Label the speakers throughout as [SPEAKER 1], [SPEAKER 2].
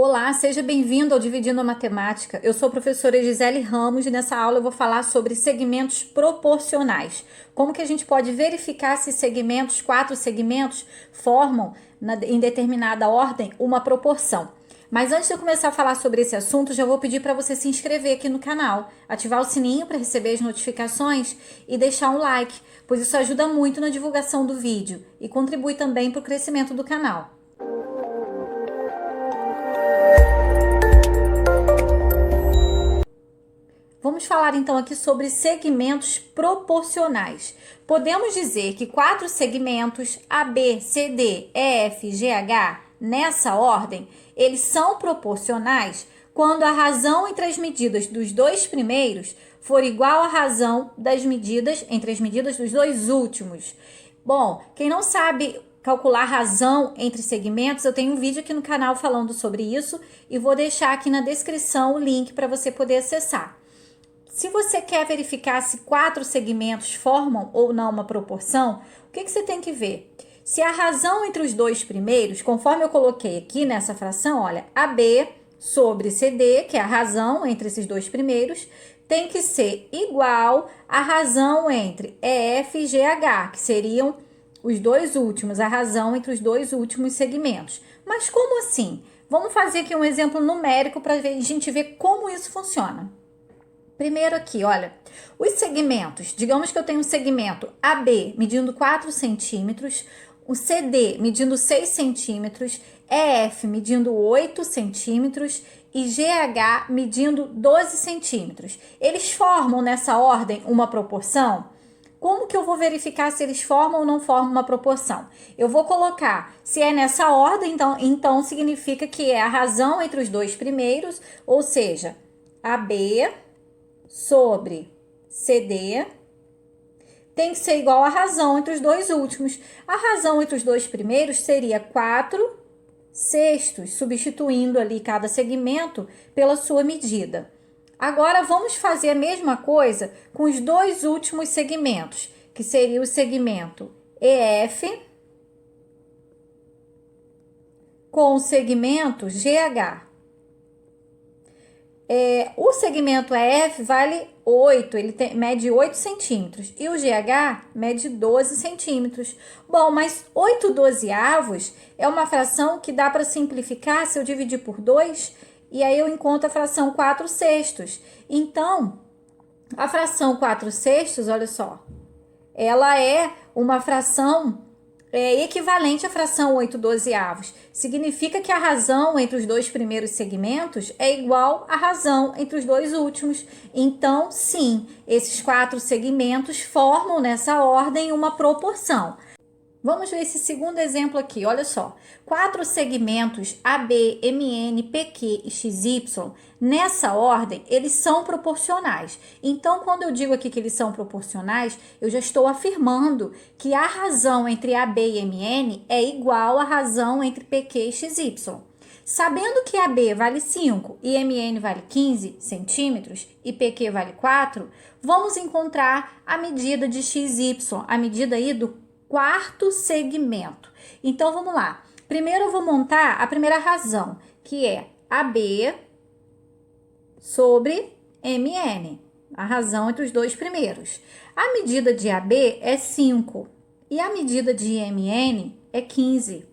[SPEAKER 1] Olá, seja bem-vindo ao Dividindo a Matemática. Eu sou a professora Gisele Ramos e nessa aula eu vou falar sobre segmentos proporcionais. Como que a gente pode verificar se segmentos, quatro segmentos, formam em determinada ordem uma proporção. Mas antes de eu começar a falar sobre esse assunto, já vou pedir para você se inscrever aqui no canal, ativar o sininho para receber as notificações e deixar um like, pois isso ajuda muito na divulgação do vídeo e contribui também para o crescimento do canal. Vamos falar então aqui sobre segmentos proporcionais. Podemos dizer que quatro segmentos A, B, C, D, E, F, G, H, nessa ordem, eles são proporcionais quando a razão entre as medidas dos dois primeiros for igual à razão das medidas entre as medidas dos dois últimos. Bom, quem não sabe calcular razão entre segmentos, eu tenho um vídeo aqui no canal falando sobre isso e vou deixar aqui na descrição o link para você poder acessar. Se você quer verificar se quatro segmentos formam ou não uma proporção, o que você tem que ver? Se a razão entre os dois primeiros, conforme eu coloquei aqui nessa fração, olha, AB sobre CD, que é a razão entre esses dois primeiros, tem que ser igual à razão entre EF e GH, que seriam os dois últimos, a razão entre os dois últimos segmentos. Mas como assim? Vamos fazer aqui um exemplo numérico para a gente ver como isso funciona. Primeiro aqui, olha, os segmentos, digamos que eu tenho um segmento AB medindo 4 centímetros, o CD medindo 6 centímetros, EF medindo 8 centímetros e GH medindo 12 centímetros. Eles formam nessa ordem uma proporção? Como que eu vou verificar se eles formam ou não formam uma proporção? Eu vou colocar, se é nessa ordem, então significa que é a razão entre os dois primeiros, ou seja, AB sobre CD tem que ser igual à razão entre os dois últimos. A razão entre os dois primeiros seria 4 sextos, substituindo ali cada segmento pela sua medida. Agora, vamos fazer a mesma coisa com os dois últimos segmentos, que seria o segmento EF com o segmento GH. O segmento EF vale 8, mede 8 centímetros e o GH mede 12 centímetros. Bom, mas 8 dozeavos é uma fração que dá para simplificar se eu dividir por 2 e aí eu encontro a fração 4 sextos. Então, a fração 4 sextos, olha só, ela é uma fração equivalente à fração 8 dozeavos. Significa que a razão entre os dois primeiros segmentos é igual à razão entre os dois últimos. Então, sim, esses quatro segmentos formam nessa ordem uma proporção. Vamos ver esse segundo exemplo aqui, olha só. Quatro segmentos AB, MN, PQ e XY, nessa ordem, eles são proporcionais. Então, quando eu digo aqui que eles são proporcionais, eu já estou afirmando que a razão entre AB e MN é igual à razão entre PQ e XY. Sabendo que AB vale 5 e MN vale 15 centímetros e PQ vale 4, vamos encontrar a medida de XY, a medida aí do quarto segmento. Então, vamos lá. Primeiro eu vou montar a primeira razão, que é AB sobre MN, a razão entre os dois primeiros. A medida de AB é 5 e a medida de MN é 15.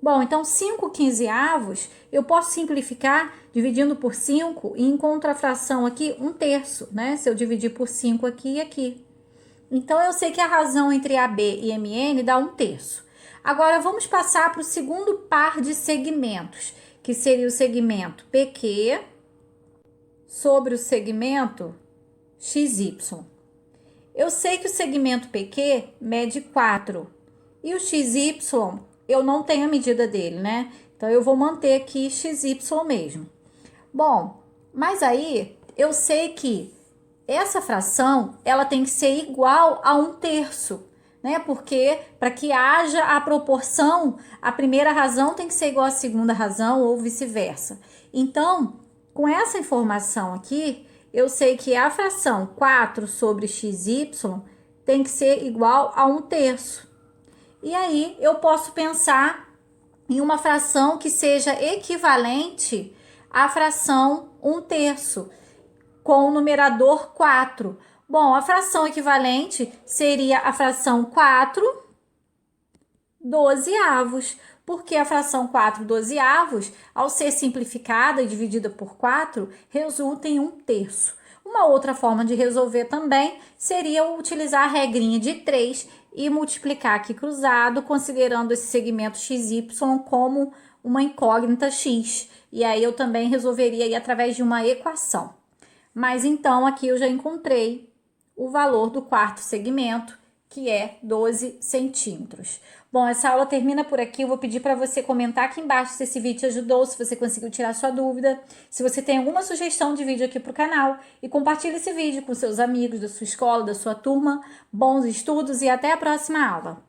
[SPEAKER 1] Bom, então 5 quinzeavos eu posso simplificar dividindo por 5 e encontro a fração aqui 1/3, né? Se eu dividir por 5 aqui e aqui. Então, eu sei que a razão entre AB e MN dá 1/3. Agora, vamos passar para o segundo par de segmentos, que seria o segmento PQ sobre o segmento XY. Eu sei que o segmento PQ mede 4 e o XY, eu não tenho a medida dele, né? Então, eu vou manter aqui XY mesmo. Bom, mas aí eu sei que essa fração, ela tem que ser igual a 1/3, né? Porque para que haja a proporção, a primeira razão tem que ser igual à segunda razão ou vice-versa. Então, com essa informação aqui, eu sei que a fração 4 sobre XY tem que ser igual a 1/3. E aí, eu posso pensar em uma fração que seja equivalente à fração 1/3, com o numerador 4. Bom, a fração equivalente seria a fração 4/12, porque a fração 4/12, ao ser simplificada e dividida por 4, resulta em 1/3. Uma outra forma de resolver também seria utilizar a regrinha de 3 e multiplicar aqui cruzado, considerando esse segmento XY como uma incógnita x. E aí eu também resolveria aí através de uma equação. Mas então aqui eu já encontrei o valor do quarto segmento, que é 12 centímetros. Bom, essa aula termina por aqui. Eu vou pedir para você comentar aqui embaixo se esse vídeo te ajudou, se você conseguiu tirar sua dúvida, se você tem alguma sugestão de vídeo aqui para o canal, e compartilhe esse vídeo com seus amigos da sua escola, da sua turma. Bons estudos e até a próxima aula!